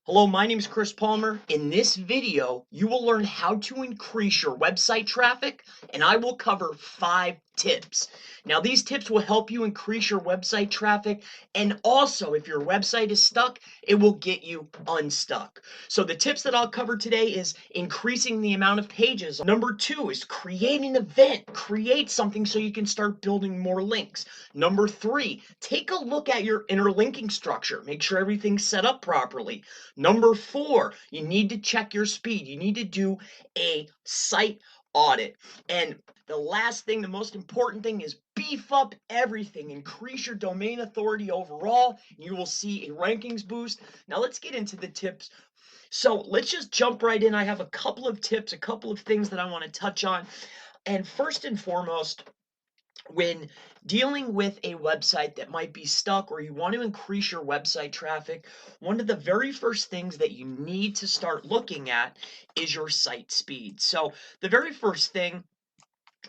Hello, my name is Chris Palmer. In this video, you will learn how to increase your website traffic, and I will cover 5 tips. Now, these tips will help you increase your website traffic, and also, if your website is stuck, it will get you unstuck. So the tips that I'll cover today is increasing the amount of pages. Number 2 is create an event. Create something so you can start building more links. Number 3, take a look at your interlinking structure. Make sure everything's set up properly. Number 4, you need to check your speed. You need to do a site audit. And the last thing, the most important thing is beef up everything. Increase your domain authority overall. You will see a rankings boost. Now let's get into the tips. So let's just jump right in. I have a couple of tips, a couple of things that I want to touch on. And first and foremost, when dealing with a website that might be stuck or you want to increase your website traffic, one of the very first things that you need to start looking at is your site speed. So the very first thing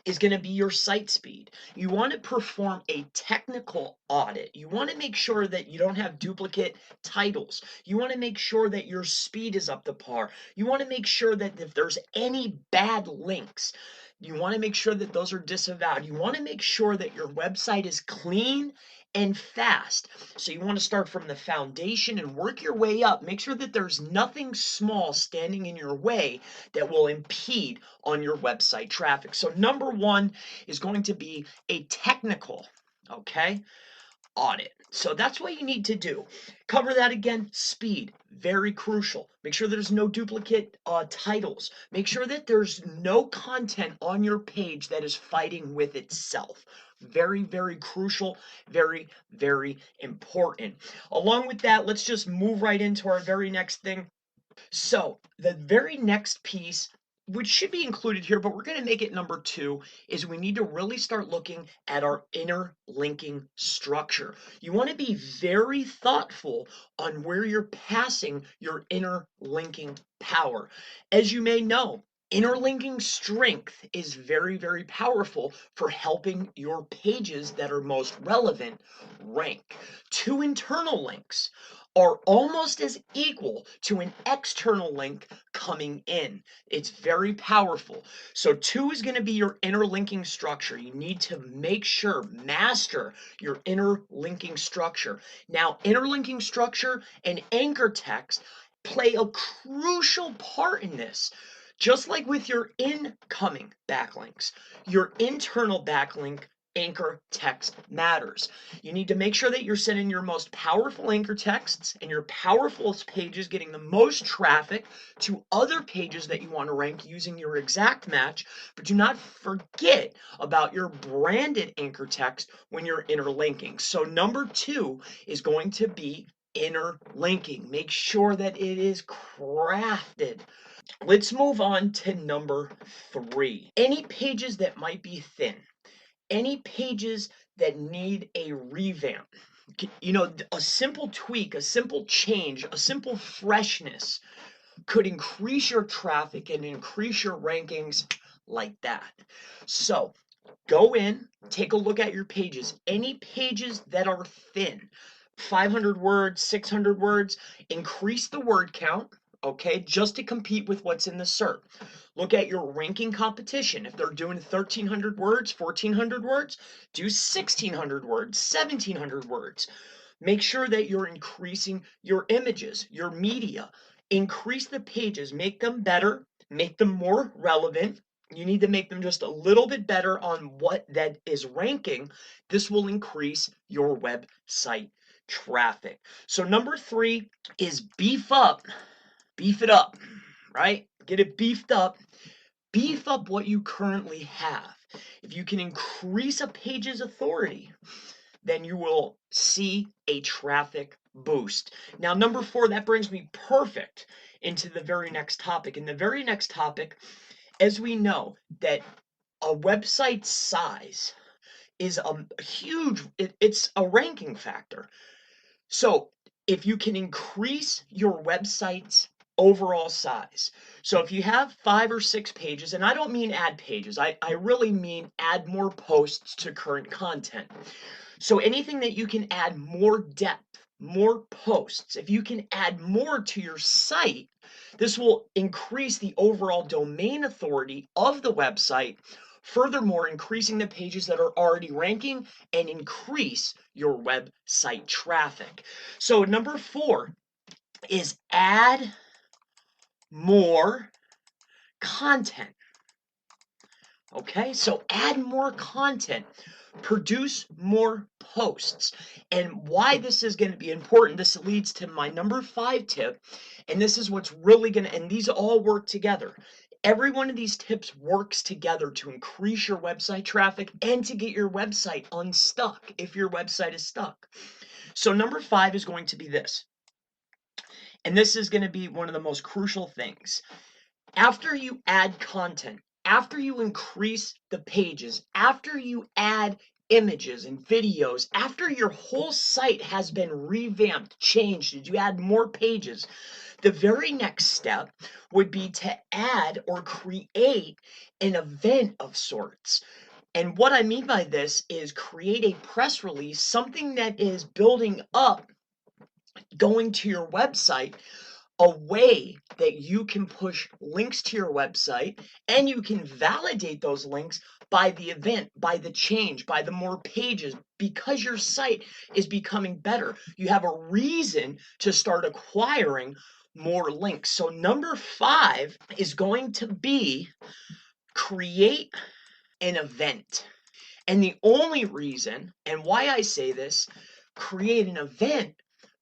is going to be your site speed. You want to perform a technical audit. You want to make sure that you don't have duplicate titles. You want to make sure that your speed is up to par. You want to make sure that if there's any bad links, you want to make sure that those are disavowed. You want to make sure that your website is clean and fast. So you want to start from the foundation and work your way up. Make sure that there's nothing small standing in your way that will impede on your website traffic. So number 1 is going to be a technical, okay, audit. So that's what you need to do. Cover that again. Speed, very crucial. Make sure there's no duplicate titles. Make sure that there's no content on your page that is fighting with itself. Very, very crucial. Very, very important. Along with that, let's just move right into our very next thing. So the very next piece, which should be included here, but we're going to make it number 2, is we need to really start looking at our inner linking structure. You want to be very thoughtful on where you're passing your inner linking power. As you may know, interlinking strength is very, very powerful for helping your pages that are most relevant rank. 2 internal links are almost as equal to an external link coming in. It's very powerful. So 2 is going to be your interlinking structure. You need to make sure, master your interlinking structure. Now, interlinking structure and anchor text play a crucial part in this. Just like with your incoming backlinks, your internal backlink anchor text matters. You need to make sure that you're sending your most powerful anchor texts and your powerful pages getting the most traffic to other pages that you want to rank using your exact match, but do not forget about your branded anchor text when you're interlinking. So number 2 is going to be interlinking. Make sure that it is crafted. Let's move on to number 3. Any pages that might be thin, any pages that need a revamp. You know, a simple tweak, a simple change, a simple freshness could increase your traffic and increase your rankings like that. So go in, take a look at your pages. Any pages that are thin, 500 words, 600 words, increase the word count, okay, just to compete with what's in the SERP. Look at your ranking competition. If they're doing 1,300 words, 1,400 words, do 1,600 words, 1,700 words. Make sure that you're increasing your images, your media. Increase the pages, make them better, make them more relevant. You need to make them just a little bit better on what that is ranking. This will increase your website traffic. So number 3 is beef it up, right? Get it beefed up. Beef up what you currently have. If you can increase a page's authority, then you will see a traffic boost. Now, number 4, that brings me perfect into the very next topic. In the very next topic, as we know that a website size is a huge, it's a ranking factor. So if you can increase your website's overall size. So if you have 5 or 6 pages, and I don't mean add pages, I really mean add more posts to current content. So anything that you can add more depth more posts, if you can add more to your site, this will increase the overall domain authority of the website, furthermore increasing the pages that are already ranking and increase your website traffic. So number 4 is add more content. Okay, so add more content, produce more posts. And why this is going to be important, this leads to my number 5 tip. And this is what's really going to, and these all work together. Every one of these tips works together to increase your website traffic and to get your website unstuck if your website is stuck. So number 5 is going to be this. And this is going to be one of the most crucial things. After you add content, after you increase the pages, after you add images and videos, after your whole site has been revamped, changed, and you add more pages, the very next step would be to add or create an event of sorts. And what I mean by this is create a press release, something that is building up, going to your website, a way that you can push links to your website and you can validate those links by the event, by the change, by the more pages, because your site is becoming better. You have a reason to start acquiring more links. So number 5 is going to be create an event. And the only reason, and why I say this, create an event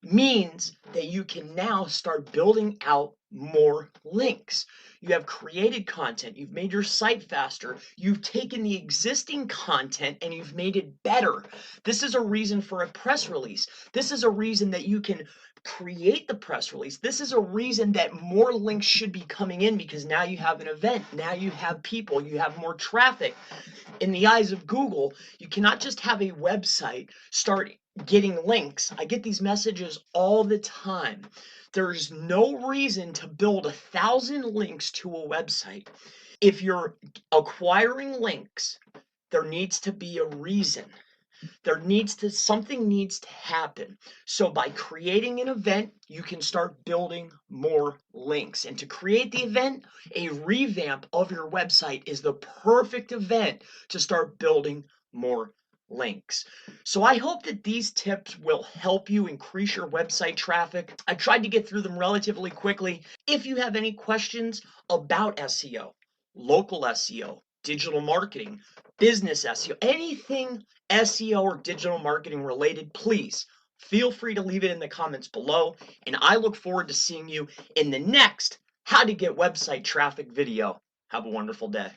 means that you can now start building out more links. You have created content, you've made your site faster, you've taken the existing content and you've made it better. This is a reason for a press release. This is a reason that you can create the press release. This is a reason that more links should be coming in because now you have an event, now you have people, you have more traffic. In the eyes of Google, you cannot just have a website start getting links. I get these messages all the time. There's no reason to build 1,000 links to a website. If you're acquiring links, there needs to be a reason. Something needs to happen. So by creating an event, you can start building more links. And to create the event, a revamp of your website is the perfect event to start building more links. So I hope that these tips will help you increase your website traffic. I tried to get through them relatively quickly. If you have any questions about SEO, local SEO, digital marketing, business SEO, anything SEO or digital marketing related, please feel free to leave it in the comments below. And I look forward to seeing you in the next How to Get Website Traffic video. Have a wonderful day.